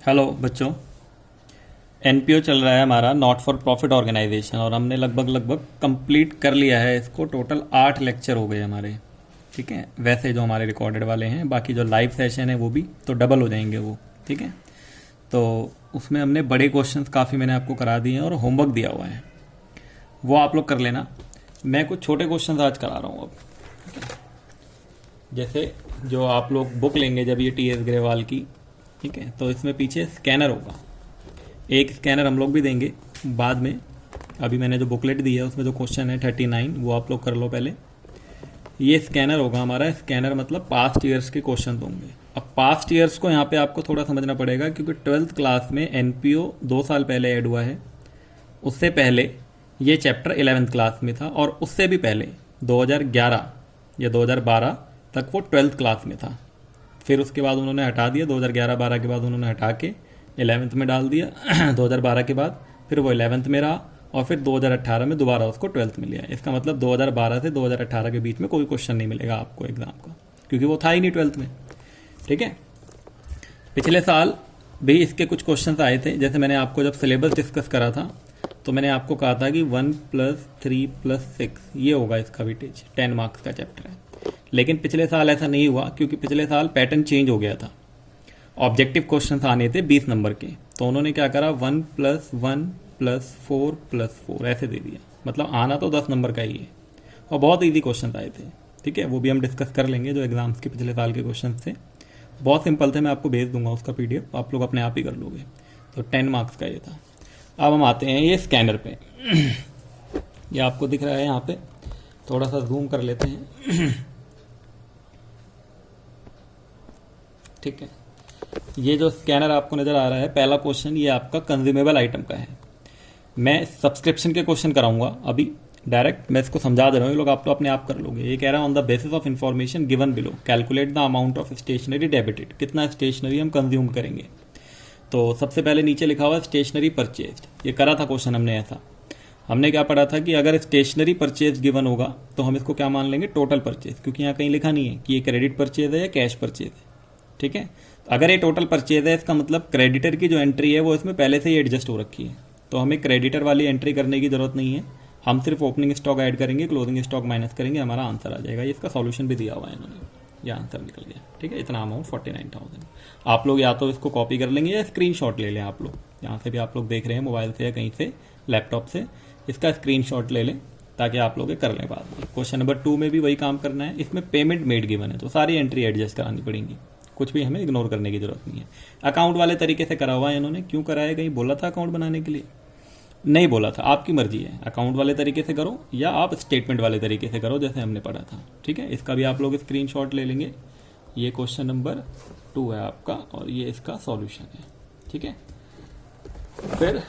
Hello बच्चों। NPO चल रहा है हमारा, नॉट फॉर प्रॉफिट ऑर्गेनाइजेशन, और हमने लगभग कंप्लीट कर लिया है इसको। टोटल 8 लेक्चर हो गए हमारे। ठीक है, वैसे जो हमारे रिकॉर्डेड वाले हैं, बाकी जो लाइव सेशन है वो भी तो डबल हो जाएंगे वो। ठीक है, तो उसमें हमने बड़े क्वेश्चंस काफ़ी मैंने आपको करा दिए हैं और होमवर्क दिया हुआ है, वो आप लोग कर लेना। मैं कुछ छोटे क्वेश्चन आज करा रहा हूँ अब। ठीक है, जैसे जो आप लोग बुक लेंगे जब ये टी एस ग्रेवाल की, ठीक है, तो इसमें पीछे स्कैनर होगा। एक स्कैनर हम लोग भी देंगे बाद में। अभी मैंने जो बुकलेट दी है उसमें जो क्वेश्चन है 39 वो आप लोग कर लो पहले। ये स्कैनर होगा हमारा। स्कैनर मतलब पास्ट ईयर्स के क्वेश्चन होंगे। अब पास्ट ईयर्स को यहाँ पे आपको थोड़ा समझना पड़ेगा, क्योंकि 12th क्लास में एनपीओ 2 साल पहले ऐड हुआ है। उससे पहले ये चैप्टर 11th क्लास में था, और उससे भी पहले 2011 या 2012 तक वो 12th क्लास में था। फिर उसके बाद उन्होंने हटा दिया, 2011-12 के बाद उन्होंने हटा के 11th में डाल दिया। 2012 के बाद फिर वो 11th में रहा, और फिर 2018 में दोबारा उसको 12th में लिया। इसका मतलब 2012 से 2018 के बीच में कोई क्वेश्चन नहीं मिलेगा आपको एग्जाम का, क्योंकि वो था ही नहीं 12th में। ठीक है, पिछले साल भी इसके कुछ क्वेश्चन आए थे। जैसे मैंने आपको जब सिलेबस डिस्कस करा था तो मैंने आपको कहा था कि 1 + 3 + 6 ये होगा इसका वेटेज, 10 मार्क्स का चैप्टर है। लेकिन पिछले साल ऐसा नहीं हुआ, क्योंकि पिछले साल पैटर्न चेंज हो गया था। ऑब्जेक्टिव क्वेश्चन आने थे 20 नंबर के, तो उन्होंने क्या करा, 1 + 1 + 4 + 4 ऐसे दे दिया। मतलब आना तो 10 नंबर का ही है, और बहुत ईजी क्वेश्चन आए थे। ठीक है, वो भी हम डिस्कस कर लेंगे। जो एग्जाम्स के पिछले साल के क्वेश्चन थे बहुत सिंपल थे, मैं आपको भेज दूंगा उसका पीडीएफ, आप लोग अपने आप ही कर लोगे। तो 10 मार्क्स का ये था। अब हम आते हैं ये स्कैनर पे। ये आपको दिख रहा है यहाँ पे, थोड़ा सा जूम कर लेते हैं। ठीक है, ये जो स्कैनर आपको नज़र आ रहा है, पहला क्वेश्चन ये आपका कंज्यूमेबल आइटम का है। मैं सब्सक्रिप्शन के क्वेश्चन कराऊंगा अभी डायरेक्ट, मैं इसको समझा दे रहा हूँ, ये लोग आप तो अपने आप कर लोगे। ये कह रहा है on the basis of information given below calculate the amount of stationery debited. कितना स्टेशनरी हम कंज्यूम करेंगे। तो सबसे पहले नीचे लिखा हुआ है स्टेशनरी परचेज। ये करा था क्वेश्चन हमने ऐसा। हमने क्या पढ़ा था कि अगर स्टेशनरी परचेज गिवन होगा तो हम इसको क्या मान लेंगे, टोटल परचेज, क्योंकि यहाँ कहीं लिखा नहीं है कि ये क्रेडिट परचेज है या कैश परचेज है। ठीक है, अगर ये टोटल परचेज है, इसका मतलब क्रेडिटर की जो एंट्री है वो इसमें पहले से ही एडजस्ट हो रखी है, तो हमें क्रेडिटर वाली एंट्री करने की जरूरत नहीं है। हम सिर्फ ओपनिंग स्टॉक ऐड करेंगे, क्लोजिंग स्टॉक माइनस करेंगे, हमारा आंसर आ जाएगा। इसका सॉल्यूशन भी दिया हुआ है इन्होंने, यह आंसर निकल गया। ठीक है, इतना अमाउंट 49,000। आप लोग या तो इसको कॉपी कर लेंगे या स्क्रीनशॉट ले लें। आप लोग यहाँ से भी आप लोग देख रहे हैं मोबाइल से या कहीं से लैपटॉप से, इसका स्क्रीनशॉट ले लें ताकि आप लोग कर लें बाद में। क्वेश्चन नंबर 2 में भी वही काम करना है। इसमें पेमेंट मेड गिवन है, तो सारी एंट्री एडजस्ट करानी पड़ेंगी, कुछ भी हमें इग्नोर करने की जरूरत नहीं है। अकाउंट वाले तरीके से करा हुआ है इन्होंने। क्यों कराया, कहीं बोला था अकाउंट बनाने के लिए? नहीं बोला था, आपकी मर्जी है। अकाउंट वाले तरीके से करो या आप स्टेटमेंट वाले तरीके से करो, जैसे हमने पढ़ा था। ठीक है, इसका भी आप लोग स्क्रीनशॉट ले लेंगे। ये क्वेश्चन नंबर 2 है आपका, और ये इसका सॉल्यूशन है। ठीक है, फिर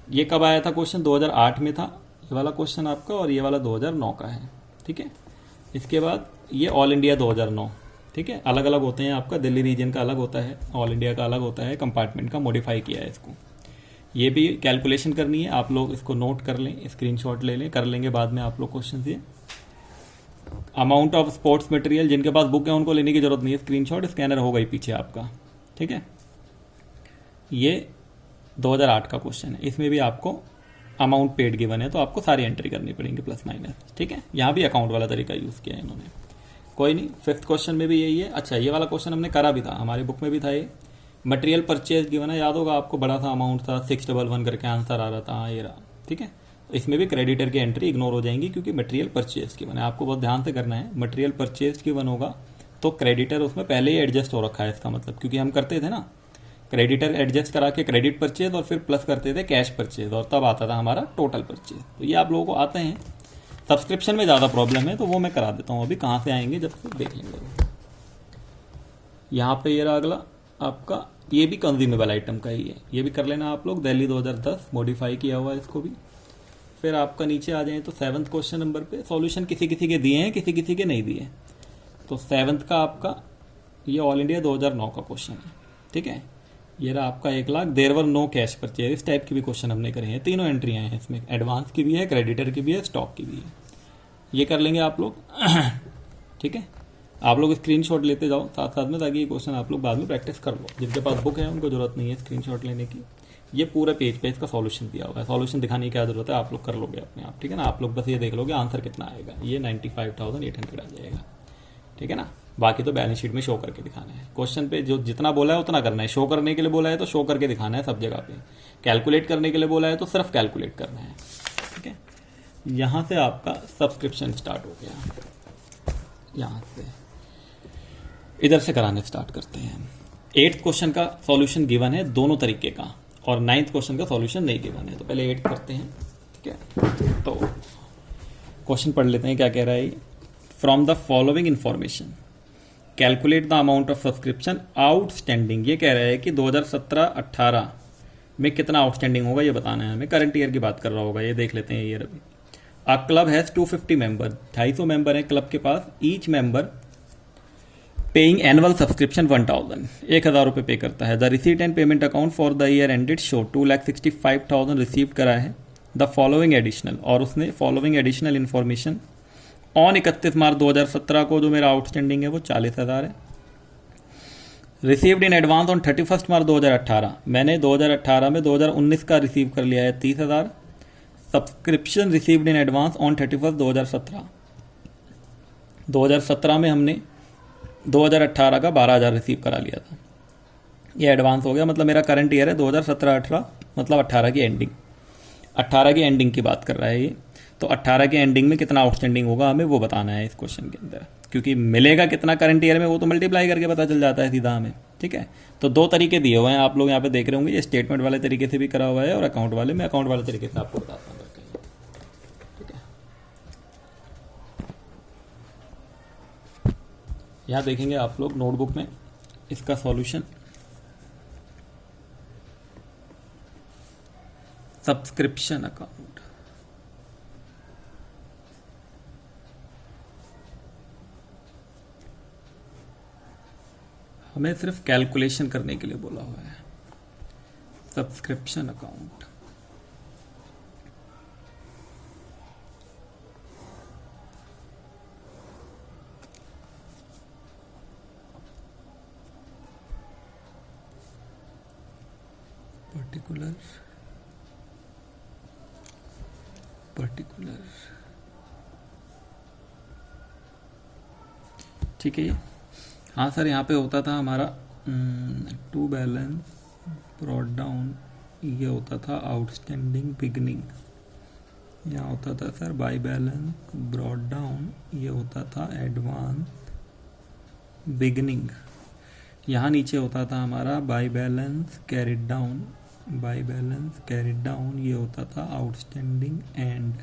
ये कब आया था क्वेश्चन, 2008 में था ये वाला क्वेश्चन आपका, और ये वाला 2009 का है। ठीक है, इसके बाद ये ऑल इंडिया 2009। ठीक है, अलग अलग होते हैं आपका, दिल्ली रीजन का अलग होता है, ऑल इंडिया का अलग होता है, कंपार्टमेंट का मॉडिफाई किया है इसको। ये भी कैलकुलेशन करनी है, आप लोग इसको नोट कर लें, स्क्रीनशॉट ले लें, कर लेंगे बाद में आप लोग क्वेश्चन। ये अमाउंट ऑफ स्पोर्ट्स मटेरियल, जिनके पास बुक है उनको लेने की जरूरत नहीं है, स्क्रीनशॉट स्कैनर हो गई पीछे आपका। ठीक है, ये 2008 का क्वेश्चन है। इसमें भी आपको अमाउंट पेड गिवन है, तो आपको सारी एंट्री करनी पड़ेंगी प्लस माइनस। ठीक है, यहाँ भी अकाउंट वाला तरीका यूज़ किया है इन्होंने, कोई नहीं। 5th क्वेश्चन में भी यही है। अच्छा, ये वाला क्वेश्चन हमने करा भी था, हमारी बुक में भी था। ये मटेरियल परचेज गिवन है, याद होगा आपको, बड़ा सा अमाउंट था, 611 करके आंसर आ रहा था, ये रहा। ठीक है, इसमें भी क्रेडिटर की एंट्री इग्नोर हो जाएंगी, क्योंकि मटेरियल परचेज गिवन है। आपको बहुत ध्यान से करना है। मटेरियल परचेज गिवन होगा तो क्रेडिटर उसमें पहले ही एडजस्ट हो रखा है, इसका मतलब, क्योंकि हम करते थे ना, क्रेडिटर एडजस्ट करा के क्रेडिट परचेज और फिर प्लस करते थे कैश परचेज, और तब आता था हमारा टोटल परचेज। तो ये आप लोगों को आते हैं। सब्सक्रिप्शन में ज़्यादा प्रॉब्लम है, तो वो मैं करा देता हूँ। अभी कहाँ से आएंगे जब से देख लेंगे। यहाँ पे ये रहा अगला आपका, ये भी कंज्यूमेबल आइटम का ही है, ये भी कर लेना आप लोग। दिल्ली 2010 मॉडिफाई किया हुआ है इसको भी। फिर आपका नीचे आ जाए तो 7th क्वेश्चन नंबर पे सॉल्यूशन किसी किसी के दिए हैं, किसी किसी के नहीं दिए। तो 7th का आपका ये ऑल इंडिया 2009 का क्वेश्चन है। ठीक है, ये रहा आपका 1 lakh. There were no cash purchase. इस टाइप की भी क्वेश्चन हमने करे हैं। तीनों एंट्रियाँ हैं इसमें, एडवांस की भी है, क्रेडिटर की भी है, स्टॉक की भी है। ये कर लेंगे आप लोग। ठीक है, आप लोग स्क्रीनशॉट लेते जाओ साथ साथ में, ताकि ये क्वेश्चन आप लोग बाद में प्रैक्टिस कर लो। जिनके पास बुक है उनको जरूरत नहीं है स्क्रीनशॉट लेने की। ये पूरे पेज पे इसका सॉल्यूशन दिया हुआ है, सॉल्यूशन दिखाने की क्या जरूरत है, आप लोग कर लोगे अपने आप, ठीक है ना। आप लोग बस ये देख लोगे आंसर कितना आएगा, ये 95,800 आ जाएगा, ठीक है ना। बाकी तो बैलेंस शीट में शो करके दिखाना है। क्वेश्चन पे जो जितना बोला है उतना करना है। शो करने के लिए बोला है तो शो करके दिखाना है सब जगह पे। कैलकुलेट करने के लिए बोला है तो सिर्फ कैलकुलेट करना है, ठीक है। यहाँ से आपका सब्सक्रिप्शन स्टार्ट हो गया। यहाँ से इधर से कराने स्टार्ट करते हैं। 8th क्वेश्चन का सॉल्यूशन गिवन है दोनों तरीके का, और 9th क्वेश्चन का सॉल्यूशन नहीं गिवन है। तो पहले 8 करते हैं, ठीक है। तो क्वेश्चन पढ़ लेते हैं क्या कह रहा है। From the following information calculate the amount of subscription outstanding. ये कह रहा है कि 2017-18 में कितना आउटस्टैंडिंग होगा ये बताना है हमें। करंट ईयर की बात कर रहा होगा, ये देख लेते हैं ईयर अभी। A club has 250 member, 250 member है क्लब के पास। Each member paying annual subscription 1000 रुपये पे करता है। The receipt and payment account for the year ended show 2,65,000 receive करा है। द फॉलोइंग एडिशनल, और उसने following additional information on 31 March 2017 को जो मेरा आउटस्टैंडिंग है वो 40,000 है। Received in advance on 31 March 2018, मैंने 2018 में 2019 का रिसीव कर लिया है 30,000। Subscription received in advance on 31 2017, 2017 में हमने 2018 का 12,000 रिसीव करा लिया था। ये एडवांस हो गया, मतलब मेरा करंट ईयर है 2017-18, मतलब 18 की एंडिंग। 18 की एंडिंग की बात कर रहा है ये। तो 18 के एंडिंग में कितना आउटस्टैंडिंग होगा हमें वो बताना है इस क्वेश्चन के अंदर, क्योंकि मिलेगा कितना करंट ईयर में वो तो मल्टीप्लाई करके पता चल जाता है सीधा हमें, ठीक है। तो 2 तरीके दिए हुए हैं, आप लोग यहाँ पे देख रहे होंगे। ये स्टेटमेंट वाले तरीके से भी करा हुआ है और अकाउंट वाले में, अकाउंट वाले तरीके से आपको बताता हूँ, ठीक है। यहाँ देखेंगे आप लोग नोटबुक में इसका सॉल्यूशन। सब्सक्रिप्शन अकाउंट, हमें सिर्फ कैलकुलेशन करने के लिए बोला हुआ है। सब्सक्रिप्शन अकाउंट, पर्टिकुलर ठीक है। हाँ सर, यहाँ पे होता था हमारा टू बैलेंस ब्रॉट डाउन, ये होता था आउटस्टैंडिंग बिगनिंग। यहाँ होता था sir by balance brought down, ये होता था एडवांस बिगनिंग। यहाँ नीचे होता था हमारा by balance carried down, by balance carried down, ये होता था आउटस्टैंडिंग एंड,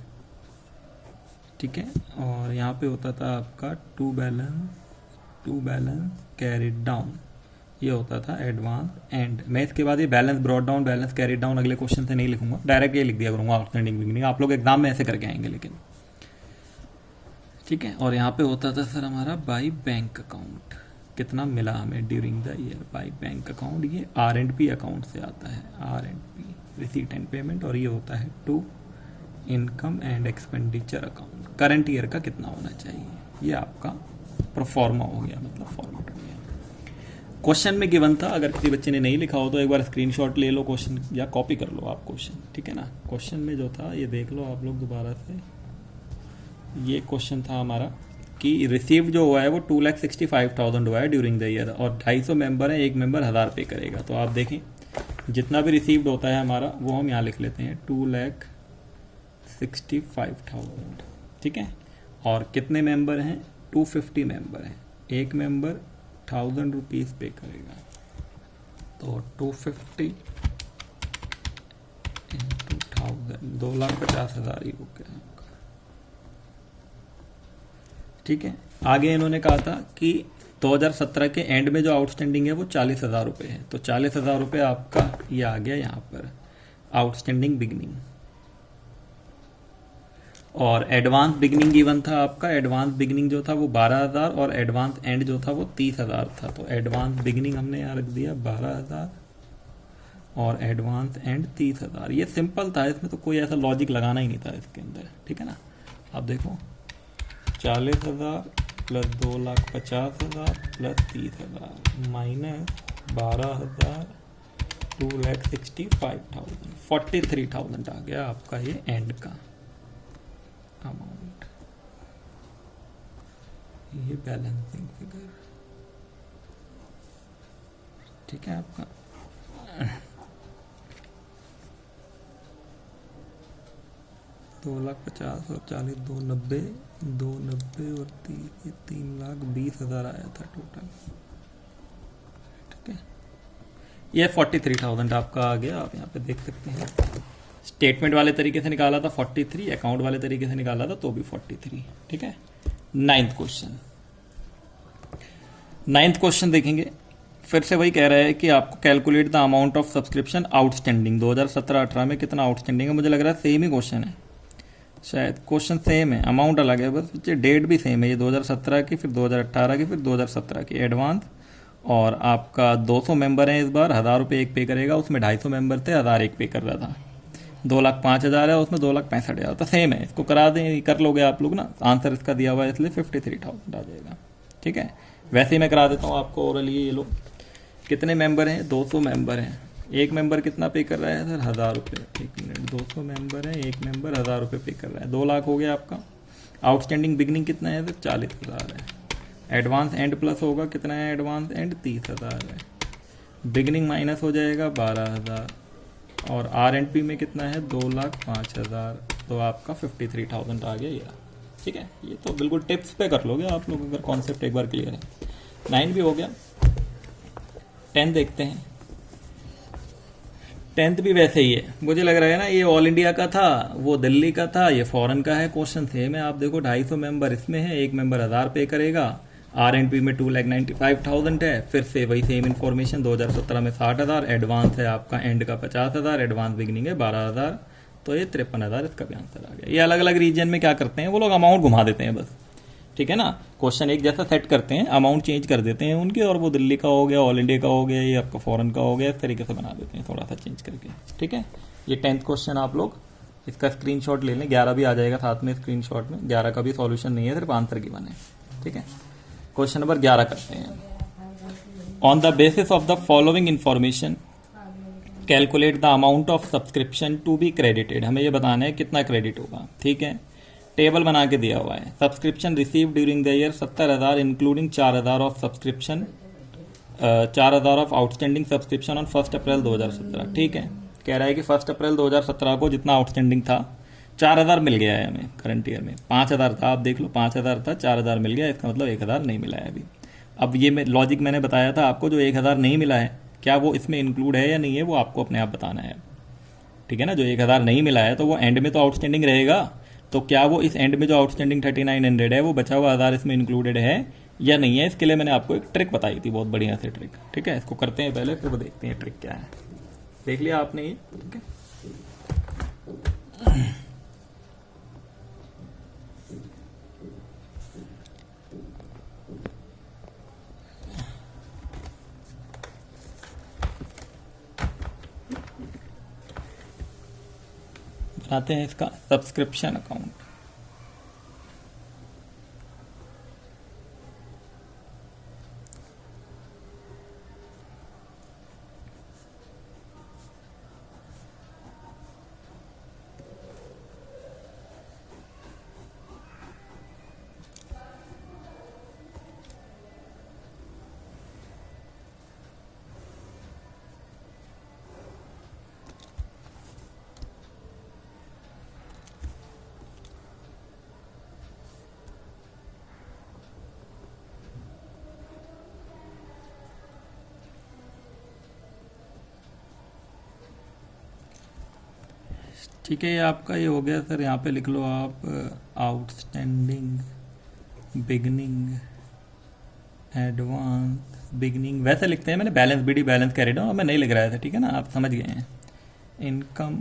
ठीक है। और यहाँ पे होता था आपका टू बैलेंस कैरिड डाउन, ये होता था एडवांस एंड। मैं इसके बाद ये balance brought down, balance carried down अगले क्वेश्चन से नहीं लिखूंगा, डायरेक्ट ये लिख दिया करूंगा आउटस्टैंडिंग बिगनिंग। आप लोग एग्जाम में ऐसे करके आएंगे लेकिन, ठीक है। और यहाँ पे होता था सर हमारा बाई बैंक अकाउंट, कितना मिला हमें during the year by bank account. ये R&P अकाउंट से आता है, R&P रिसीट एंड पेमेंट। और ये होता है to income and expenditure account, current year का कितना होना चाहिए। ये आपका प्रोफॉर्मा हो गया, मतलब फॉर्मेट हो गया। क्वेश्चन में गिवन था, अगर किसी बच्चे ने नहीं लिखा हो तो एक बार स्क्रीनशॉट ले लो क्वेश्चन, या कॉपी कर लो आप क्वेश्चन, ठीक है ना। क्वेश्चन में जो था ये देख लो आप लोग दोबारा से। ये क्वेश्चन था हमारा कि रिसीव जो हुआ है वो 2,65,000 हुआ है ड्यूरिंग द ईयर, और 250 मेंबर है, एक मेंबर 1000 पे करेगा। तो आप देखें जितना भी रिसीव्ड होता है हमारा वो हम यहाँ लिख लेते हैं 2,65,000, ठीक है। और कितने मेंबर हैं, 250 मेंबर हैं, एक मेंबर 1000 रुपीज़ पे करेगा। तो 250 इंटू 1000, 2,50,000 ही हो गया आपका, ठीक है। आगे इन्होंने कहा था कि 2017 के एंड में जो आउटस्टैंडिंग है वो 40,000 रुपये है। तो 40,000 रुपये आपका ये आ गया यहाँ पर आउटस्टैंडिंग बिगनिंग। और एडवांस बिगनिंग गिवन था आपका, एडवांस बिगनिंग जो था वो 12,000 और एडवांस एंड जो था वो 30,000 था। तो एडवांस बिगनिंग हमने यहाँ रख दिया 12,000 और एडवांस एंड 30,000। ये सिंपल था, इसमें तो कोई ऐसा लॉजिक लगाना ही नहीं था इसके अंदर, ठीक है ना। आप देखो 40,000 प्लस 2,50,000 प्लस 30,000 माइनस 12,000 2,65,000 43,000 आ गया आपका ये एंड का अमाउंट। ये बैलेंसिंग फिगर ठीक है आपका। 2,50,000 और 40 290 और 3,20,000 आया था टोटल। ठीक है, ये 43,000 आपका आ गया। आप यहाँ पे देख सकते हैं स्टेटमेंट वाले तरीके से निकाला था 43, अकाउंट वाले तरीके से निकाला था तो भी 43। ठीक है, नाइन्थ क्वेश्चन देखेंगे। फिर से वही कह रहा है कि आपको calculate the amount of subscription outstanding. 2017-18 में कितना आउटस्टैंडिंग है, मुझे लग रहा है सेम ही क्वेश्चन है, शायद क्वेश्चन सेम है, अमाउंट अलग है बस, डेट भी सेम है। ये 2017 की, फिर 2018 की, फिर 2017 की एडवांस। और आपका 200 मेंबर हैं इस बार, 1,000 रुपये एक पे करेगा, उसमें 250 मेंबर थे, 1,000 एक पे कर रहा था। 2,05,000 है, उसमें 2,65,000 तो सेम है। इसको करा दें, कर लोगे आप लोग ना, आंसर इसका दिया हुआ है इसलिए 53,000 आ जाएगा। ठीक है, वैसे ही मैं करा देता हूँ आपको ओरली। ये लो, कितने मेंबर हैं, 200 मेंबर हैं, एक मेंबर कितना पे कर रहा है सर, 1,000 रुपये। एक मिनट, 200 मेंबर हैं, एक मेंबर 1,000 रुपये पे कर रहा है, 2 लाख हो गया आपका। आउटस्टैंडिंग बिगनिंग कितना है सर, 40,000 है। एडवांस एंड प्लस होगा कितना है, एडवांस एंड 30,000 है। बिगनिंग माइनस हो जाएगा 12,000 और R&P में कितना है, 2,05,000 तो आपका 53,000 आ गया ये। ठीक है, ये तो बिल्कुल टिप्स पे कर लोगे आप लोग अगर कॉन्सेप्ट एक बार क्लियर है। 9 भी हो गया। 10 देखते हैं। 10th भी वैसे ही है, मुझे लग रहा है ना, ये ऑल इंडिया का था, वो दिल्ली का था, ये फॉरेन का है। क्वेश्चन सेम है, आप देखो 250 मेंबर इसमें है, एक मेंबर 1,000 पे करेगा। R&P में 2,95,000 है। फिर से वही सेम इन्फॉर्मेशन, 2017 में 60,000, एडवांस है आपका एंड का 50,000, एडवांस बिगनिंग है 12,000 तो ये 53,000 इसका भी आंसर आ गया। ये अलग अलग रीजन में क्या करते हैं वो लोग, अमाउंट घुमा देते हैं बस। ठीक है ना, क्वेश्चन एक जैसा सेट करते हैं, अमाउंट चेंज कर देते हैं उनके, और वो दिल्ली का हो गया, ऑल इंडिया का हो गया, ये आपका फॉरेन का हो गया, इस तरीके से बना देते हैं थोड़ा सा चेंज करके। ठीक है, ये 10th क्वेश्चन आप लोग इसका स्क्रीनशॉट ले लें। 11 भी आ जाएगा साथ में स्क्रीनशॉट में। 11 का भी सॉल्यूशन नहीं है, सिर्फ आंसर की बने। ठीक है, क्वेश्चन नंबर 11 करते हैं। On the basis of the following information calculate the amount of subscription to be credited. हमें ये बताना है कितना क्रेडिट होगा। ठीक है, टेबल बना के दिया हुआ है। Subscription receive during the year 70,000 including 4,000 of subscription, 4,000 of outstanding subscription on 1 अप्रैल 2017। ठीक है, कह रहा है कि 1 अप्रैल 2017 को जितना आउटस्टैंडिंग था 4,000 मिल गया है हमें करंट ईयर में। 5,000 था, आप देख लो 5,000 था, 4,000 मिल गया, इसका मतलब 1,000 नहीं मिला है अभी। अब ये लॉजिक मैंने बताया था आपको, जो 1,000 नहीं मिला है क्या वो इसमें इंक्लूड है या नहीं है, वो आपको अपने आप बताना है। ठीक है ना, जो 1,000 नहीं मिला है तो वो एंड में तो आउटस्टैंडिंग रहेगा, तो क्या वो इस एंड में जो आउटस्टैंडिंग 3,900 है वो बचा हुआ 1,000 इसमें इंक्लूडेड है या नहीं है। इसके लिए मैंने आपको एक ट्रिक बताई थी, बहुत बढ़िया से ट्रिक। ठीक है, इसको करते हैं पहले, फिर वो देखते हैं ट्रिक क्या है। देख लिया आपने ये। ठीक है, बनाते हैं इसका सब्सक्रिप्शन अकाउंट। ठीक है, ये आपका ये हो गया सर। यहाँ पे लिख लो आप आउटस्टैंडिंग बिगनिंग एडवांस बिगनिंग, वैसे लिखते हैं। मैंने बैलेंस BD बैलेंस कैरिड मैं नहीं लिख रहा था। ठीक है ना, आप समझ गए हैं। इनकम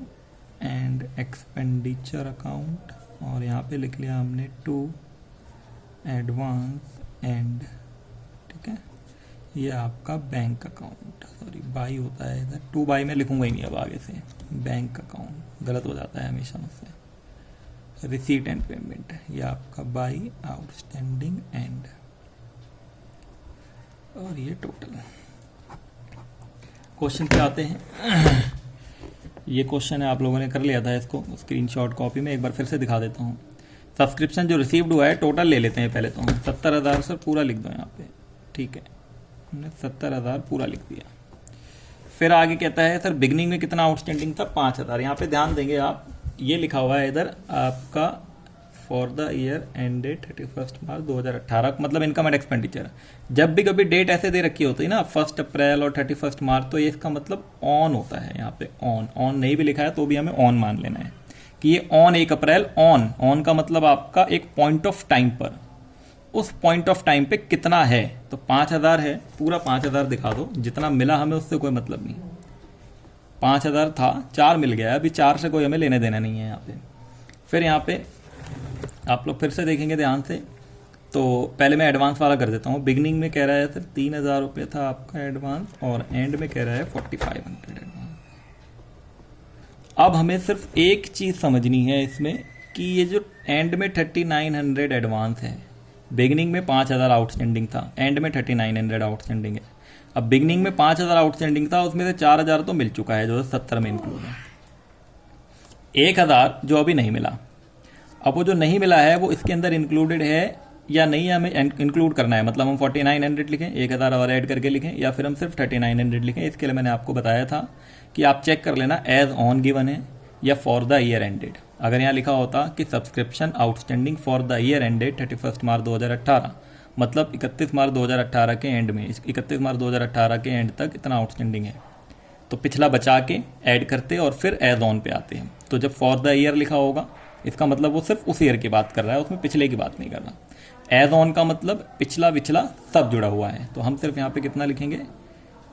एंड एक्सपेंडिचर अकाउंट, और यहाँ पे लिख लिया हमने टू एडवांस एंड। ठीक है, ये आपका बैंक अकाउंट, सॉरी बाई होता है इधर, 2 बाई में लिखूंगा ही नहीं अब आगे से। बैंक अकाउंट गलत हो जाता है हमेशा मुझसे। रिसीट एंड पेमेंट, ये आपका बाई आउटस्टैंडिंग एंड, और ये टोटल। क्वेश्चन पे आते हैं। ये क्वेश्चन है, आप लोगों ने कर लिया था इसको स्क्रीनशॉट कॉपी में, एक बार फिर से दिखा देता हूँ। सब्सक्रिप्शन जो रिसीव्ड हुआ है टोटल ले लेते हैं पहले तो हम। 70,000 सर पूरा लिख दो यहाँ पे, ठीक है, हमने 70,000 पूरा लिख दिया। फिर आगे कहता है सर बिगनिंग में कितना आउटस्टैंडिंग था, 5,000। यहाँ पे ध्यान देंगे आप, ये लिखा हुआ है इधर आपका for the year ended 31 March 2018, मतलब इनकम एंड एक्सपेंडिचर। जब भी कभी डेट ऐसे दे रखी होती है ना 1 अप्रैल और 31 मार्च, तो ये इसका मतलब ऑन होता है। यहाँ पे ऑन नहीं भी लिखा है तो भी हमें ऑन मान लेना है कि ये ऑन 1 अप्रैल ऑन का मतलब आपका एक पॉइंट ऑफ टाइम पर, उस पॉइंट ऑफ टाइम पे कितना है, तो 5,000 है, पूरा 5,000 दिखा दो। जितना मिला हमें उससे कोई मतलब नहीं, 5,000 था, 4 मिल गया, अभी 4 से कोई हमें लेने देना नहीं है यहाँ पे। फिर यहाँ पे आप लोग फिर से देखेंगे ध्यान से, तो पहले मैं एडवांस वाला कर देता हूँ। बिगनिंग में कह रहा है सर 3,000 रुपये था आपका एडवांस, और एंड में कह रहा है 4,500 एडवांस। अब हमें सिर्फ एक चीज़ समझनी है इसमें कि ये जो एंड में 3,900 एडवांस है, बिगनिंग में 5,000 आउटस्टैंडिंग था, एंड में 3,900 आउटस्टैंडिंग है। अब बिगनिंग में 5,000 आउटस्टैंडिंग था, उसमें से 4,000 तो मिल चुका है जो 70 में इंक्लूड है, 1,000 जो अभी नहीं मिला। अब वो जो नहीं मिला है वो इसके अंदर इंक्लूडेड है या नहीं, हमें इंक्लूड करना है। मतलब हम 4,900 लिखें, 1,000 और ऐड करके लिखें, या फिर हम सिर्फ 3,900 लिखें। इसके लिए मैंने आपको बताया था कि आप चेक कर लेना एज ऑन गिवन है या फॉर द ईयर एंडेड। अगर यहाँ लिखा होता कि subscription outstanding for the year ended 31 March 2018, मतलब 31 मार्च 2018 के एंड में, 31 मार्च 2018 के एंड तक इतना आउटस्टैंडिंग है, तो पिछला बचा के ऐड करते और फिर एज ऑन पे आते हैं। तो जब फॉर द ईयर लिखा होगा इसका मतलब वो सिर्फ उस ईयर की बात कर रहा है, उसमें पिछले की बात नहीं कर रहा। एज ऑन का मतलब पिछला विछला सब जुड़ा हुआ है, तो हम सिर्फ यहाँ पे कितना लिखेंगे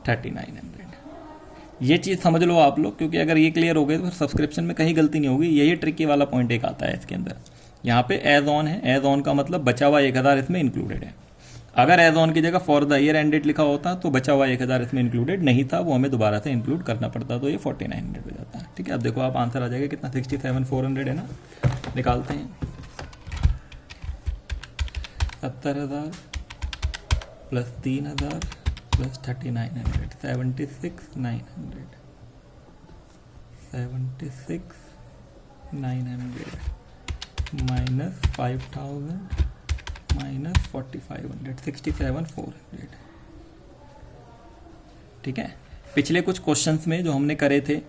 3,900। ये चीज़ समझ लो आप लोग, क्योंकि अगर ये क्लियर हो गए तो फिर सब्सक्रिप्शन में कहीं गलती नहीं होगी। यही ट्रिकी वाला पॉइंट एक आता है इसके अंदर। यहाँ पे एज ऑन है, एज ऑन का मतलब बचा हुआ 1,000 इसमें इंक्लूडेड है। अगर एज ऑन की जगह फॉर द ईयर एंडेड लिखा होता तो बचा हुआ 1,000 इसमें इंक्लूडेड नहीं था, वो हमें दोबारा से इंक्लूड करना पड़ता, तो ये 4,900 हो जाता है। ठीक है, अब देखो आप आंसर आ जाएगा कितना, 67,400 है ना। निकालते हैं, 70,000 प्लस 3,000 प्लस 3,900, 76,900, 76,900 माइनस 5,000 माइनस 4,500, 67,400। ठीक है, पिछले कुछ क्वेश्चंस में जो हमने करे थे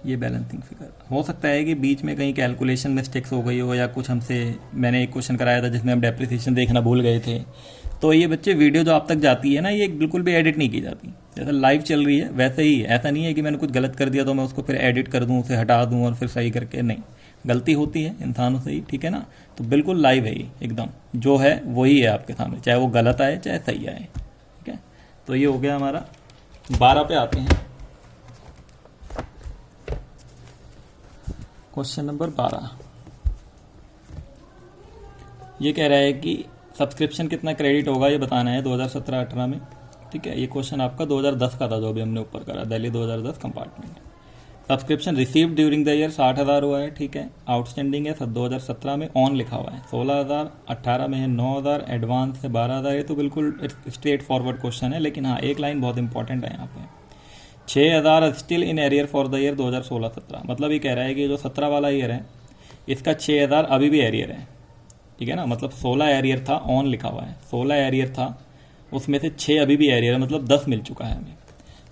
ये बैलेंसिंग फिगर, हो सकता है कि बीच में कहीं कैलकुलेशन मिस्टेक्स हो गई हो, या कुछ हमसे, मैंने एक क्वेश्चन कराया था जिसमें हम डेप्रिसिएशन देखना भूल गए थे। तो ये बच्चे वीडियो जो आप तक जाती है ना, ये बिल्कुल भी एडिट नहीं की जाती, जैसा लाइव चल रही है वैसे ही। ऐसा नहीं है कि मैंने कुछ गलत कर दिया तो मैं उसको फिर एडिट कर दूँ, उसे हटा दूँ और फिर सही करके, नहीं, गलती होती है इंसानों से ही, ठीक है ना। तो बिल्कुल लाइव है ये, एकदम जो है वही है आपके सामने, चाहे वो गलत आए चाहे सही आए। ठीक है, तो ये हो गया हमारा। 12 पे आते हैं, क्वेश्चन नंबर 12। ये कह रहा है कि सब्सक्रिप्शन कितना क्रेडिट होगा ये बताना है 2017-18 में। ठीक है, ये क्वेश्चन आपका 2010 का था जो अभी हमने ऊपर करा, Delhi 2010 compartment. Subscription received during the year 60,000 हुआ है। ठीक है, आउटस्टैंडिंग है 2017 में, ऑन लिखा हुआ है 16,000, 18 में है 9,000, एडवांस है 12,000। ये तो बिल्कुल स्ट्रेट फॉरवर्ड क्वेश्चन है, लेकिन हाँ एक लाइन बहुत इंपॉर्टेंट है यहाँ पे, 6,000 still in arrear for the year 2016-17। मतलब ये कह रहा है कि जो 17 वाला ईयर है इसका 6,000 अभी भी एरियर है। ठीक है ना, मतलब 16 एरियर था, ऑन लिखा हुआ है 16 एरियर था, उसमें से 6 अभी भी एरियर है, मतलब 10 मिल चुका है हमें।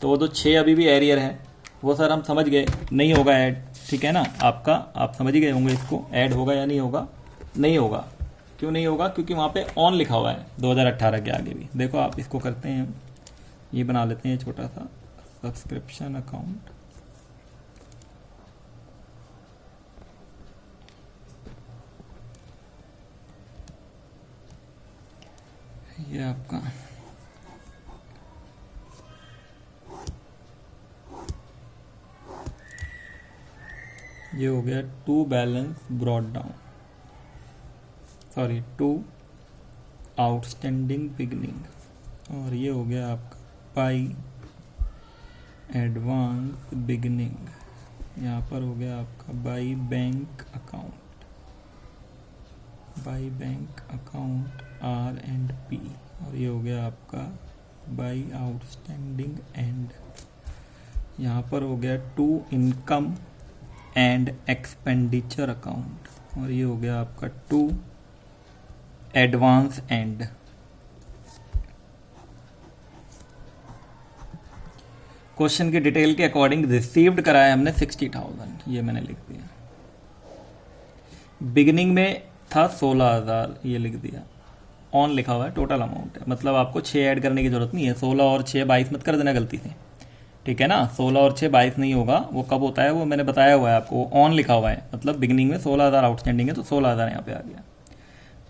तो वो जो 6 अभी भी एरियर है वो सर हम समझ गए नहीं होगा ऐड। ठीक है ना, आपका आप समझ ही गए होंगे इसको, ऐड होगा या नहीं होगा, नहीं होगा। क्यों नहीं होगा, क्योंकि वहाँ पे ऑन लिखा हुआ है 2018 के आगे भी। देखो आप इसको करते हैं, ये बना लेते हैं छोटा सा सब्सक्रिप्शन अकाउंट, ये आपका ये हो गया to balance brought down, sorry to outstanding beginning, और ये हो गया आपका बाई एडवांस बिगनिंग। यहाँ पर हो गया आपका by bank account, by bank account R and P, और ये हो गया आपका बाई आउटस्टैंडिंग एंड, यहाँ पर हो गया to income and expenditure account, और ये हो गया आपका टू एडवांस एंड। क्वेश्चन की डिटेल के अकॉर्डिंग रिसीव्ड कराया हमने 60,000, ये मैंने लिख दिया। बिगिनिंग में था 16,000, ये लिख दिया। ऑन लिखा हुआ है, टोटल अमाउंट है, मतलब आपको 6 ऐड करने की जरूरत नहीं है। 16 और 6 22 मत कर देना गलती से, ठीक है ना। 16 और 6 22 नहीं होगा, वो कब होता है वो मैंने बताया हुआ है आपको। ऑन लिखा हुआ है, मतलब बिगिनिंग में 16,000 आउटस्टैंडिंग है तो 16,000 यहाँ पे आ गया।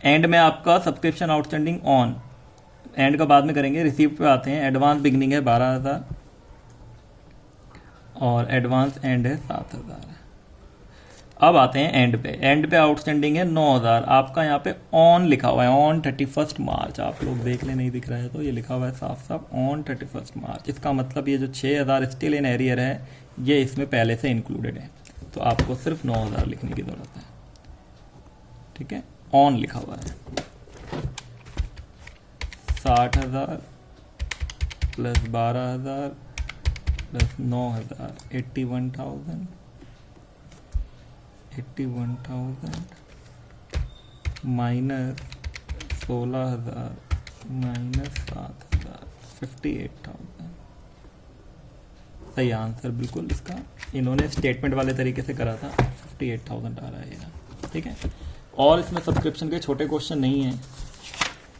एंड में आपका सब्सक्रिप्शन आउटस्टैंडिंग ऑन, एंड का बाद में करेंगे। रिसीव पे आते हैं, एडवांस बिगिनिंग है 12,000 और एडवांस एंड है 7,000। अब आते हैं एंड पे। एंड पे आउटस्टैंडिंग है 9,000, आपका यहाँ पे ऑन लिखा हुआ है, ऑन 31 मार्च। आप लोग देख ले, नहीं दिख रहा है तो ये लिखा हुआ है साफ साफ ऑन 31 मार्च। इसका मतलब ये जो 6,000 स्टिल इन एरियर है, ये इसमें पहले से इंक्लूडेड है, तो आपको सिर्फ 9,000 लिखने की जरूरत है, ठीक है। ऑन लिखा हुआ है 60,000 प्लस 12,000 प्लस 9,000, 81,000 माइनस 16,000 माइनस 7,000, 58,000। सही आंसर बिल्कुल इसका, इन्होंने स्टेटमेंट वाले तरीके से करा था। 58,000 आ रहा है ये, ठीक है। और इसमें सब्सक्रिप्शन के छोटे क्वेश्चन नहीं हैं,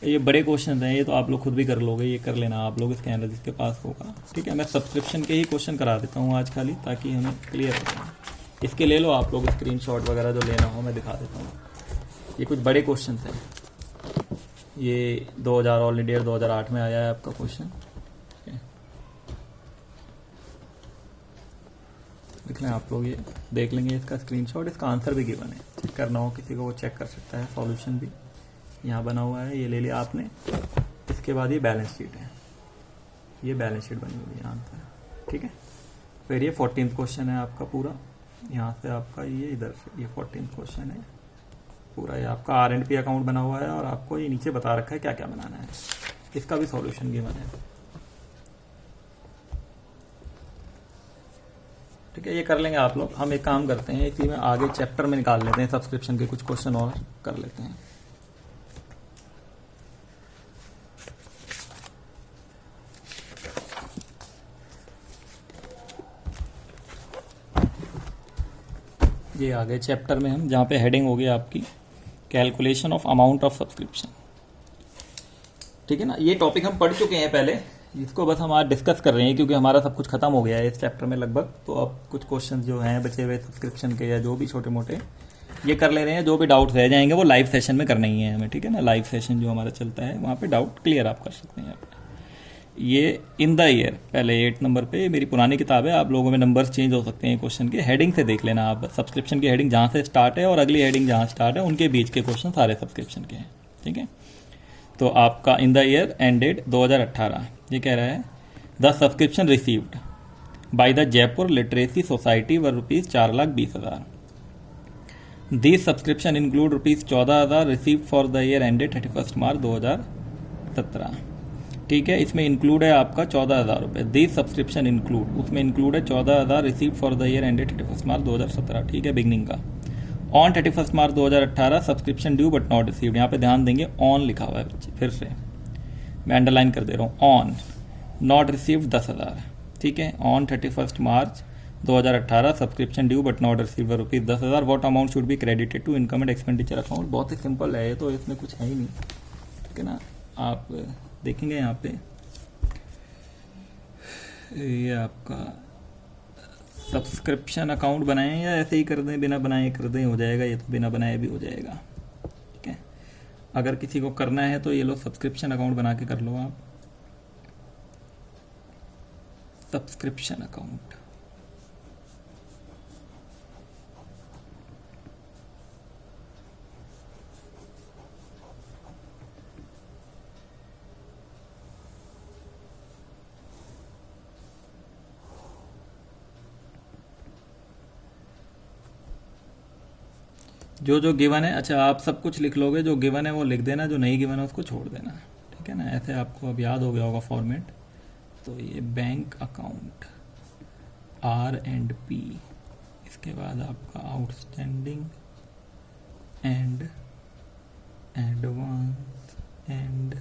ये बड़े क्वेश्चन हैं, ये तो आप लोग खुद भी कर लोगे, ये कर लेना आप लोग, स्कैनर जिसके पास होगा, ठीक है। मैं सब्सक्रिप्शन के ही क्वेश्चन करा देता हूँ आज खाली, ताकि हमें क्लियर हो जाए। इसके ले लो आप लोग स्क्रीनशॉट वगैरह, जो लेना हो मैं दिखा देता हूँ। ये कुछ बड़े क्वेश्चन हैं, ये 2000 ऑल इंडिया 2008 में आया है आपका क्वेश्चन, देख लें आप लोग, ये देख लेंगे इसका स्क्रीनशॉट। इसका आंसर भी गिवन है, चेक करना हो किसी को वो चेक कर सकता है। सॉल्यूशन भी यहाँ बना हुआ है, ये ले लिया आपने। इसके बाद ये बैलेंस शीट है, ये बैलेंस शीट बनी हुई है आंसर, ठीक है। फिर ये 14th क्वेश्चन है आपका पूरा, यहाँ से आपका ये इधर से ये 14th क्वेश्चन है पूरा। ये आपका आर एंड पी अकाउंट बना हुआ है, और आपको ये नीचे बता रखा है क्या क्या बनाना है। इसका भी सॉल्यूशन गिवन है, ठीक है। ये कर लेंगे आप लोग। हम एक काम करते हैं, इसी में आगे चैप्टर में निकाल लेते हैं सब्सक्रिप्शन के कुछ क्वेश्चन और कर लेते हैं। ये आगे चैप्टर में हम, जहाँ पे हेडिंग होगी आपकी calculation of amount of subscription, ठीक है ना। ये टॉपिक हम पढ़ चुके हैं पहले, इसको बस हम आज डिस्कस कर रहे हैं, क्योंकि हमारा सब कुछ खत्म हो गया है इस चैप्टर में लगभग। तो अब कुछ क्वेश्चन जो हैं बचे हुए सब्सक्रिप्शन के, या जो भी छोटे मोटे, ये कर ले रहे हैं। जो भी डाउट रह जाएंगे वो लाइव सेशन में करना ही है हमें, ठीक है ना। लाइव सेशन जो हमारा चलता है, वहाँ पे डाउट क्लियर आप कर सकते हैं। ये इन द ईयर, पहले 8 नंबर पे, मेरी पुरानी किताब है, आप लोगों में नंबर्स चेंज हो सकते हैं क्वेश्चन के। हेडिंग से देख लेना आप, सब्सक्रिप्शन की हेडिंग जहाँ से स्टार्ट है और अगली हेडिंग जहाँ स्टार्ट है, उनके बीच के क्वेश्चन सारे सब्सक्रिप्शन के हैं, ठीक है। तो आपका इन द ईयर एंडेड 2018, ये कह रहा है the subscription received by the Jaipur literacy society व rupees 4,20,000। This subscription include rupees 14,000 receive for the year ended 31 March 2017, ठीक है। इसमें इंक्लूड है आपका 14,000 रुपये। दिस सब्सक्रिप्शन इंक्लूड, उसमें इंक्लूड है 14,000 receive for the year ended 31 March 2017, ठीक है, बिगनिंग का। On 31 March 2018 subscription due but not received, यहाँ पे ध्यान देंगे ऑन लिखा हुआ है बच्चे, फिर से मैं अंडरलाइन कर दे रहा हूँ, ऑन नॉट रिसीव्ड 10,000, ठीक है। On 31 March 2018 subscription due but not received rupees 10,000। What amount should be credited to income and expenditure account. बहुत ही सिंपल है ये तो, इसमें कुछ है ही नहीं, ठीक है ना। आप देखेंगे यहाँ पे, ये आपका सब्सक्रिप्शन अकाउंट बनाएं या ऐसे ही कर दें, बिना बनाए कर दें, हो जाएगा। ये तो बिना बनाए भी हो जाएगा, ठीक है। अगर किसी को करना है तो ये लो सब्सक्रिप्शन अकाउंट बना के कर लो आप, सब्सक्रिप्शन अकाउंट। जो जो गिवन है, अच्छा आप सब कुछ लिख लोगे, जो गिवन है वो लिख देना, जो नहीं गिवन है उसको छोड़ देना, ठीक है ना। ऐसे आपको अब याद हो गया होगा फॉर्मेट। तो ये बैंक अकाउंट R&P, इसके बाद आपका आउटस्टैंडिंग एंड एडवांस एंड,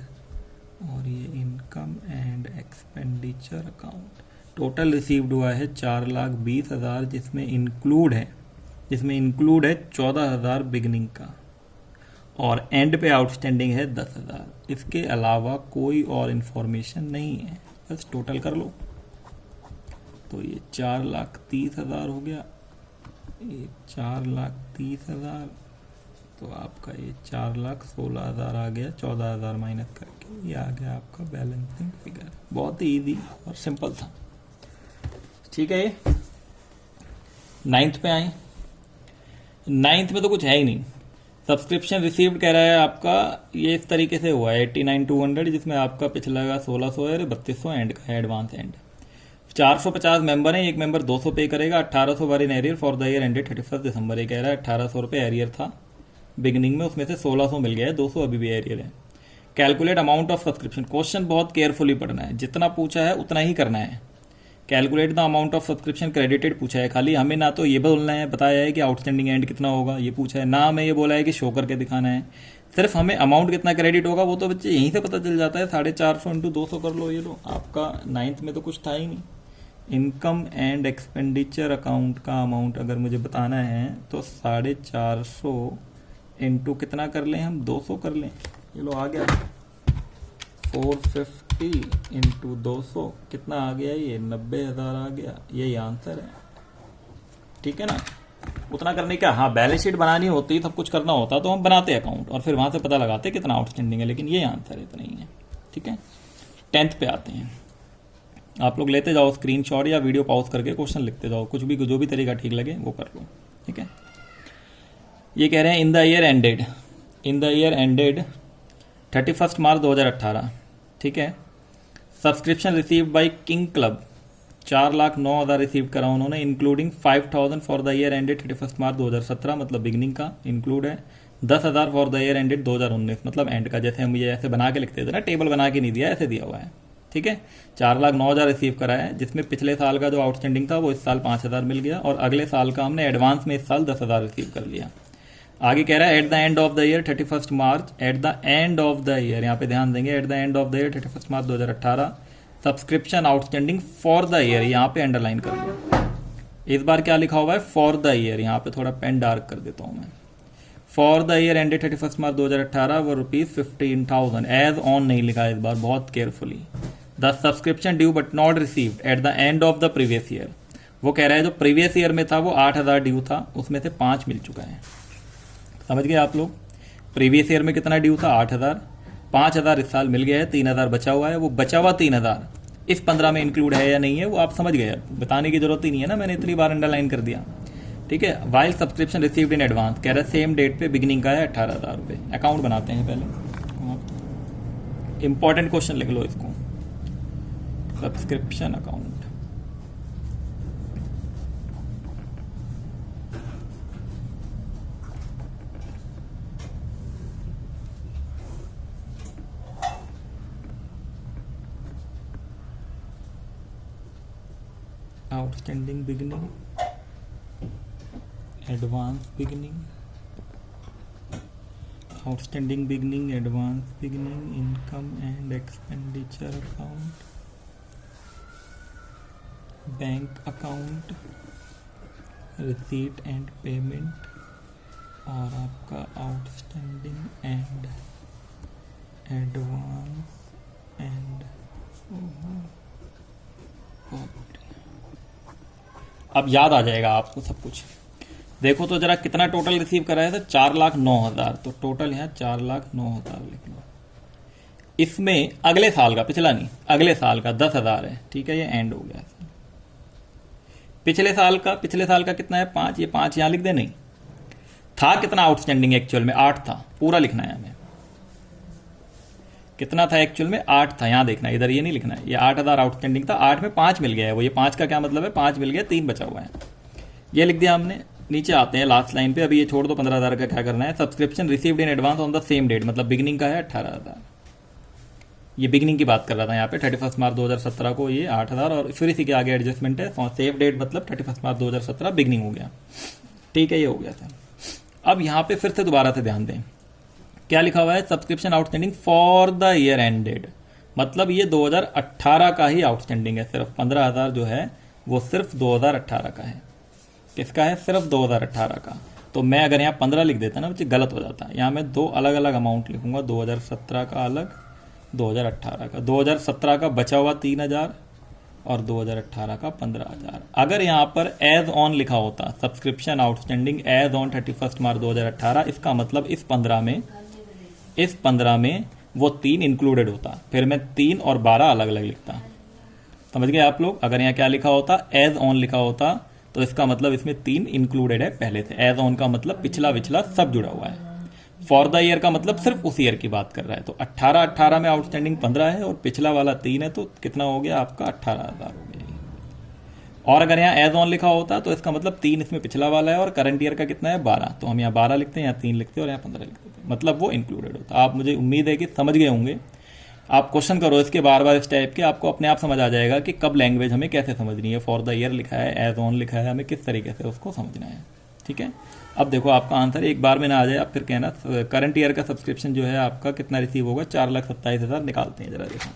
और ये income and expenditure account. Total received हुआ है 4,20,000, जिसमें इंक्लूड है 14,000 बिगनिंग का, और एंड पे आउटस्टैंडिंग है 10,000। इसके अलावा कोई और इन्फॉर्मेशन नहीं है, बस टोटल कर लो। तो ये 4,30,000 हो गया, ये 4,30,000, तो आपका ये 4,16,000 आ गया, 14,000 माइनस करके ये आ गया आपका बैलेंसिंग फिगर। बहुत ही इजी और सिंपल था, ठीक है। ये 9th पे आए। 9th में तो कुछ है ही नहीं। सब्सक्रिप्शन रिसीव्ड कह रहा है आपका, ये इस तरीके से हुआ है 89,200, जिसमें आपका पिछला का 1,600 है, 3,200 एंड का है, एडवांस एंड। 450 मेंबर हैं, एक मेंबर 200 पे करेगा। 1,800 were in arrear for the year ended 31 December. ये कह रहा है 1,800 रुपये एरियर था बिगिनिंग में, उसमें से 1,600 मिल गया है, 200 अभी भी एरियर है। Calculate amount of subscription. Question बहुत केयरफुली पढ़ना है, जितना पूछा है उतना ही करना है। Calculate the amount of subscription credited पूछा है, खाली हमें ना तो ये बोलना है, बताया है कि आउटस्टैंडिंग एंड कितना होगा, ये पूछा है ना, हमें ये बोला है कि शो करके दिखाना है। सिर्फ हमें अमाउंट कितना क्रेडिट होगा वो तो बच्चे यहीं से पता चल जाता है। 450 इंटू 200 कर लो, ये लो आपका 9th में तो कुछ था ही नहीं। इनकम एंड एक्सपेंडिचर अकाउंट का अमाउंट अगर मुझे बताना है तो 450 इंटू कितना कर लें हम, 200 कर लें, ये लो आ गया 450 इंटू 200 कितना आ गया, ये 90,000 आ गया। यही आंसर है, ठीक है ना। उतना करने का, हाँ बैलेंस शीट बनानी होती, सब कुछ करना होता तो हम बनाते अकाउंट और फिर वहां से पता लगाते कितना आउटस्टैंडिंग है, लेकिन ये आंसर है, इतना ही है, ठीक है। 10th पे आते हैं। आप लोग लेते जाओ स्क्रीनशॉट या वीडियो पॉज करके क्वेश्चन लिखते जाओ, कुछ भी जो भी तरीका ठीक लगे वो कर लो, ठीक है। ये कह रहे हैं in the year ended 31 March 2018, ठीक है। Subscription received by king club 4,09,000 receive करा उन्होंने, including 5,000 for the year ended 31 March 2017, मतलब बिगनिंग का इंक्लूड है। 10,000 फॉर द ईयर एंडेड 2019, मतलब एंड का। जैसे हम ये ऐसे बना के लिखते थे ना, टेबल बना के नहीं दिया, ऐसे दिया हुआ है, ठीक है। 4,09,000 रिसीव करा है, जिसमें पिछले साल का जो आउटस्टैंडिंग था वो इस साल 5,000 मिल गया, और अगले साल का हमने एडवांस में इस साल 10,000 रिसीव कर लिया। आगे कह रहा है at the end of the year 31 March, at the end of the year, यहाँ पे ध्यान देंगे, at the end of the year 31 March 2018 subscription outstanding for the year, यहाँ पे अंडरलाइन कर लो। इस बार क्या लिखा हुआ है, फॉर द ईयर, यहाँ पे थोड़ा पेन डार्क कर देता हूँ मैं। For the year ended 31 March 2018 वो ₹15,000, एज ऑन नहीं लिखा है इस बार, बहुत carefully. The subscription due but not received at the end of the previous year, वो कह रहा है जो प्रीवियस ईयर में था वो 8,000 ड्यू था, उसमें से 5 मिल चुका है। समझ गए आप लोग, प्रीवियस ईयर में कितना ड्यू था, 8,000, 5,000 इस साल मिल गया है, 3,000 बचा हुआ है। वो बचा हुआ 3,000 इस 15 में इंक्लूड है या नहीं है वो आप समझ गए, बताने की जरूरत ही नहीं है ना, मैंने इतनी बार अंडरलाइन कर दिया, ठीक है। While subscription received in advance कह रहा है सेम डेट पे बिगिनिंग का है 18,000 रुपये। अकाउंट बनाते हैं पहले, इंपॉर्टेंट क्वेश्चन लिख लो इसको, subscription account. Outstanding beginning, advance beginning, outstanding beginning, advance beginning, income and expenditure account, bank account, receipt and payment, और आपका आउटस्टैंडिंग एंड एडवांस एंड। अब याद आ जाएगा आपको सब कुछ। देखो तो जरा कितना टोटल रिसीव करा है, तो 4,09,000, तो टोटल यहाँ 4,09,000 लिख लो। इसमें अगले साल का, पिछला नहीं, अगले साल का 10,000 है, ठीक है, ये एंड हो गया। पिछले साल का कितना है, 5, ये 5 यहाँ लिख दे। नहीं था कितना आउटस्टैंडिंग एक्चुअल में, 8 था, पूरा लिखना है हमें। कितना था एक्चुअल में, 8 था, यहाँ देखना है, इधर ये नहीं लिखना है। ये 8,000 आउटस्टैंडिंग था, 8 में 5 मिल गया है, वो ये 5 का क्या मतलब है, 5 मिल गया, 3 बचा हुआ है, ये लिख दिया हमने। नीचे आते हैं लास्ट लाइन पे। अभी ये छोड़ दो 15,000 का, क्या करना है, subscription received in advance on the same date, मतलब बिगनिंग का है 18,000। ये बिगनिंग की बात कर रहा था यहाँ पे, 31 मार्च 2017 को ये 8,000, और फिर इसी के आगे एडजस्टमेंट है, सेव डेट मतलब 31 मार्च 2017 बिगनिंग हो गया। ठीक है, ये हो गया था। अब यहाँ पे फिर से दोबारा से ध्यान दें, क्या लिखा हुआ है, subscription outstanding for the year ended, मतलब ये 2018 का ही आउटस्टैंडिंग है। सिर्फ 15,000 जो है वो सिर्फ 2018 का है। किसका है, सिर्फ 2018 का। तो मैं अगर यहाँ 15 लिख देता ना बच्चे, गलत हो जाता है। यहाँ मैं दो अलग अलग अमाउंट लिखूंगा, 2017 का अलग, 2018 का। 2017 का बचा हुआ 3,000 और 2018 का 15,000। अगर यहाँ पर एज ऑन लिखा होता, subscription outstanding as on 31 March 2018, इसका मतलब इस 15 में वो 3 इंक्लूडेड होता, फिर मैं 3 और 12 अलग अलग लिखता। समझ गए आप लोग। अगर यहाँ क्या लिखा होता, एज ऑन लिखा होता, तो इसका मतलब इसमें 3 इंक्लूडेड है पहले से। एज ऑन का मतलब पिछला विछला सब जुड़ा हुआ है। फॉर द ईयर का मतलब सिर्फ उस ईयर की बात कर रहा है। तो 18 में आउटस्टैंडिंग 15 है और पिछला वाला 3 है, तो कितना हो गया आपका, 18,000 हो गया। और अगर यहाँ एज ऑन लिखा होता तो इसका मतलब 3 इसमें पिछला वाला है और करंट ईयर का कितना है, 12। तो हम यहाँ 12 लिखते हैं, यहाँ 3 लिखते हैं और यहाँ 15 लिखते हैं, मतलब वो इंक्लूडेड होता। आप, मुझे उम्मीद है कि समझ गए होंगे। आप क्वेश्चन करो इसके बार बार इस टाइप के, आपको अपने आप समझ आ जाएगा कि कब लैंग्वेज हमें कैसे समझनी है। फॉर द ईयर लिखा है, एज ऑन लिखा है, हमें किस तरीके से उसको समझना है। ठीक है, अब देखो आपका आंसर एक बार में ना आ जाए, आप फिर कहना करंट ईयर का सब्सक्रिप्शन जो है आपका कितना रिसीव होगा, 4,27,000 निकालते हैं जरा देखो।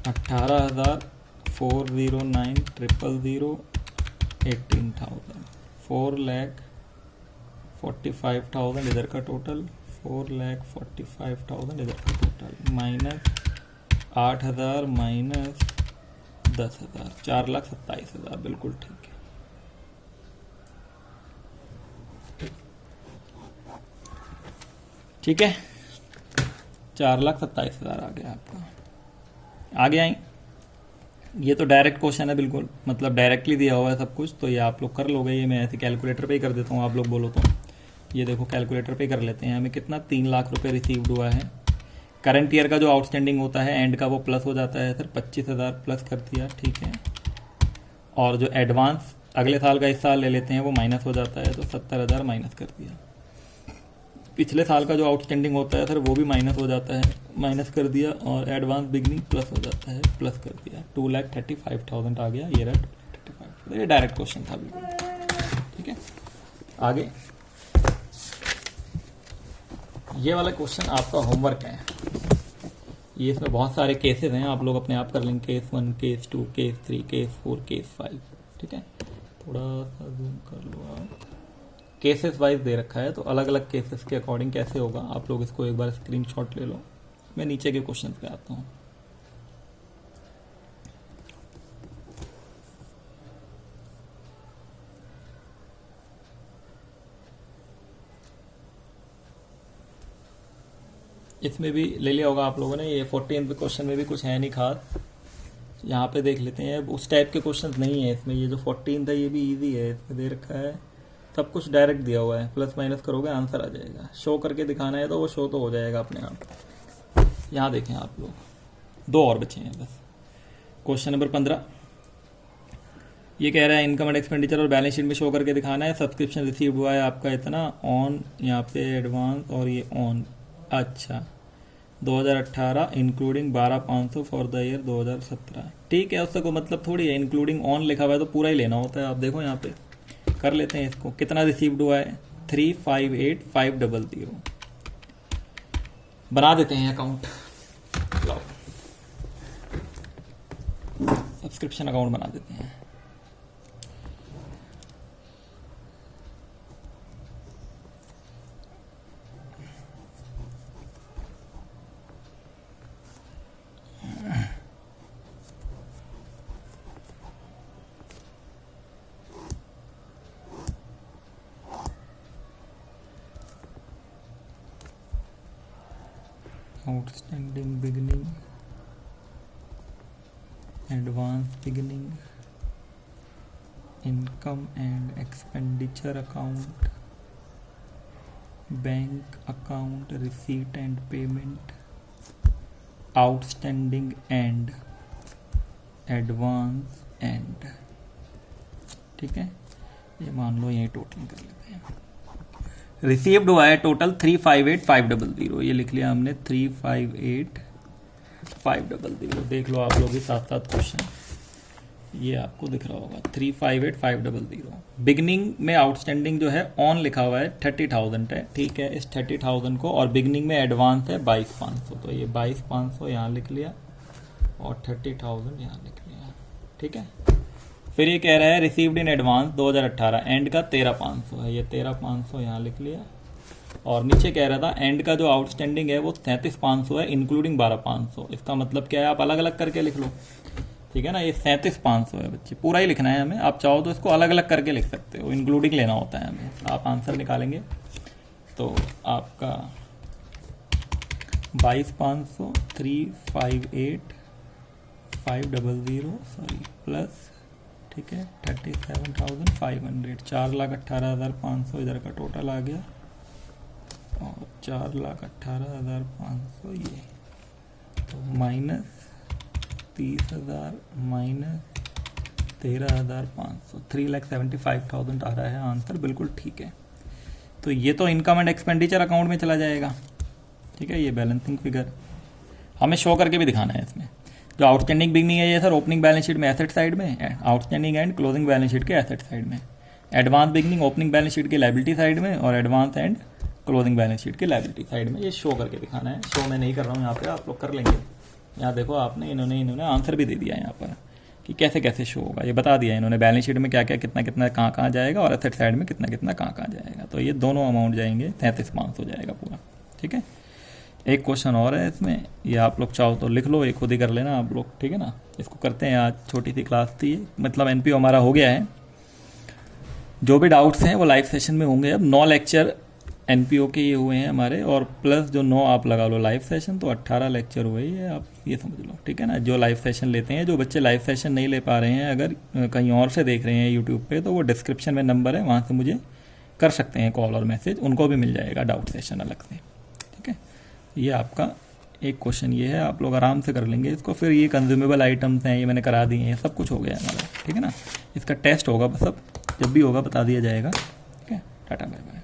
18,409,000 18,000 4,45,000 इधर का टोटल, 4,45,000 इधर का टोटल, माइनस 8,000 माइनस 10,000, 4,27,000। बिल्कुल ठीक है। ठीक है, 4,27,000 आ गया आपका। आगे आई, ये तो डायरेक्ट क्वेश्चन है बिल्कुल, मतलब डायरेक्टली दिया हुआ है सब कुछ, तो ये आप लोग कर लोगे। ये मैं ऐसे कैलकुलेटर पे ही कर देता हूँ, आप लोग बोलो तो। ये देखो कैलकुलेटर पे कर लेते हैं। हमें कितना, 3 लाख रुपए रिसीव्ड हुआ है। करंट ईयर का जो आउटस्टैंडिंग होता है एंड का, वो प्लस हो जाता है, फिर 25,000 प्लस कर दिया। ठीक है, और जो एडवांस अगले साल का इस साल ले लेते हैं वो माइनस हो जाता है, तो 70,000 माइनस कर दिया। पिछले साल का जो आउटस्टैंडिंग होता है सर वो भी माइनस हो जाता है, माइनस कर दिया, और एडवांस बिगनिंग प्लस हो जाता है, प्लस कर दिया। 2,35,000 आ गया, ये रहा 2,35,000। ये डायरेक्ट क्वेश्चन था बिल्कुल। ठीक है, आगे ये वाला क्वेश्चन आपका होमवर्क है। ये इसमें बहुत सारे केसेस हैं, आप लोग अपने आप कर लेंगे। Case 1, case 2, case 3, case 4, case 5। ठीक है, थोड़ा सा जूम कर लो आप। केसेस वाइज दे रखा है, तो अलग अलग केसेस के अकॉर्डिंग कैसे होगा, आप लोग इसको एक बार स्क्रीनशॉट ले लो। मैं नीचे के क्वेश्चन पे आता हूँ। इसमें भी ले लिया होगा आप लोगों ने। ये 14th क्वेश्चन में भी कुछ है नहीं खास, यहाँ पे देख लेते हैं। उस टाइप के क्वेश्चन नहीं है इसमें। ये जो 14th है ये भी इजी है, इसमें दे रखा है सब कुछ डायरेक्ट दिया हुआ है, प्लस माइनस करोगे आंसर आ जाएगा। शो करके दिखाना है तो वो शो तो हो जाएगा अपने आप। यहाँ देखें आप लोग, 2 और बचे हैं बस। क्वेश्चन नंबर 15 ये कह रहा है इनकम एंड एक्सपेंडिचर और बैलेंस शीट में शो करके दिखाना है। सब्सक्रिप्शन रिसीव हुआ है आपका इतना, ऑन यहाँ पे एडवांस और ये ऑन। अच्छा, 2018 इंक्लूडिंग 12,500 फॉर द ईयर 2017। ठीक है, उससे कोई मतलब थोड़ी है, इंक्लूडिंग ऑन लिखा हुआ है तो पूरा ही लेना होता है। आप देखो यहाँ पे कर लेते हैं इसको। कितना रिसीव्ड हुआ है, 358,500। बना देते हैं अकाउंट, सब्सक्रिप्शन अकाउंट बना देते हैं। Outstanding beginning, advance beginning, income and expenditure account, bank account, receipt and payment, outstanding and, advance and. ठीक है, ये मान लो यही टोटल कर लेते हैं। रिसीव्ड हुआ है टोटल 358500, ये लिख लिया हमने 358500। देख लो आप लोग भी साथ साथ क्वेश्चन, ये आपको दिख रहा होगा 358500। बिगनिंग में आउटस्टैंडिंग जो है ऑन लिखा हुआ है 30,000 है, ठीक है। इस 30,000 को, और बिगनिंग में एडवांस है 22,500, तो ये 22,500 यहाँ लिख लिया और 30,000 यहाँ लिख लिया, ठीक है। फिर ये कह रहा है रिसीव्ड इन एडवांस 2018, एंड का 13,500 है, ये 13,500 यहाँ लिख लिया। और नीचे कह रहा था एंड का जो आउटस्टैंडिंग है वो 37,500 है इंक्लूडिंग 12,500। इसका मतलब क्या है, आप अलग अलग करके लिख लो, ठीक है ना। ये 37,500 है बच्चे, पूरा ही लिखना है हमें। आप चाहो तो इसको अलग अलग करके लिख सकते हो, इंक्लूडिंग लेना होता है हमें। आप आंसर निकालेंगे तो आपका 22,500 358500 सॉरी प्लस, ठीक है 37,500, 4,18,500 इधर का टोटल आ गया, और 4,18,500 ये, तो माइनस 30,000 माइनस 13,500, 3,75,000 आ रहा है आंसर, बिल्कुल ठीक है। तो ये तो इनकम एंड एक्सपेंडिचर अकाउंट में चला जाएगा, ठीक है। ये बैलेंसिंग फिगर हमें शो करके भी दिखाना है इसमें। जो आउटस्टैंडिंग बिगनिंग है ये सर ओपनिंग बैलेंस शीट में एसेट साइड में, outstanding and closing balance sheet के एसेट साइड में, advance beginning opening balance sheet के लायबिलिटी साइड में, और advance and closing balance sheet के लायबिलिटी साइड में। ये शो करके दिखाना है, शो मैं नहीं कर रहा हूँ यहाँ पे, आप लोग कर लेंगे। यहाँ देखो आपने, इन्होंने आंसर भी दे दिया यहाँ पर कि कैसे कैसे शो होगा, ये बता दिया इन्होंने। बैलेंस शीट में क्या क्या कितना कितना कहाँ कहाँ जाएगा, और एसेट साइड में कितना कितना कहाँ कहाँ जाएगा। तो ये दोनों अमाउंट जाएंगे, 37,500 जाएगा पूरा, ठीक है। एक क्वेश्चन और है इसमें, ये आप लोग चाहो तो लिख लो, ये खुद ही कर लेना आप लोग, ठीक है ना। इसको करते हैं, आज छोटी सी क्लास थी, मतलब एनपीओ हमारा हो गया है। जो भी डाउट्स हैं वो लाइव सेशन में होंगे। अब 9 लेक्चर एनपीओ के ये हुए हैं हमारे, और प्लस जो 9 आप लगा लो लाइव सेशन, तो 18 लेक्चर हुए ये, आप ये समझ लो, ठीक है ना। जो लाइव सेशन लेते हैं, जो बच्चे लाइव सेशन नहीं ले पा रहे हैं, अगर कहीं और से देख रहे हैं यूट्यूब पे, तो वो डिस्क्रिप्शन में नंबर है, वहाँ से मुझे कर सकते हैं कॉल और मैसेज, उनको भी मिल जाएगा डाउट सेशन अलग से, ठीक है। ये आपका एक क्वेश्चन ये है, आप लोग आराम से कर लेंगे इसको। फिर ये कंज्यूमेबल आइटम्स हैं, ये मैंने करा दिए हैं, सब कुछ हो गया हमारा, ठीक है ना। इसका टेस्ट होगा, सब जब भी होगा बता दिया जाएगा, ठीक है। Tata bye bye.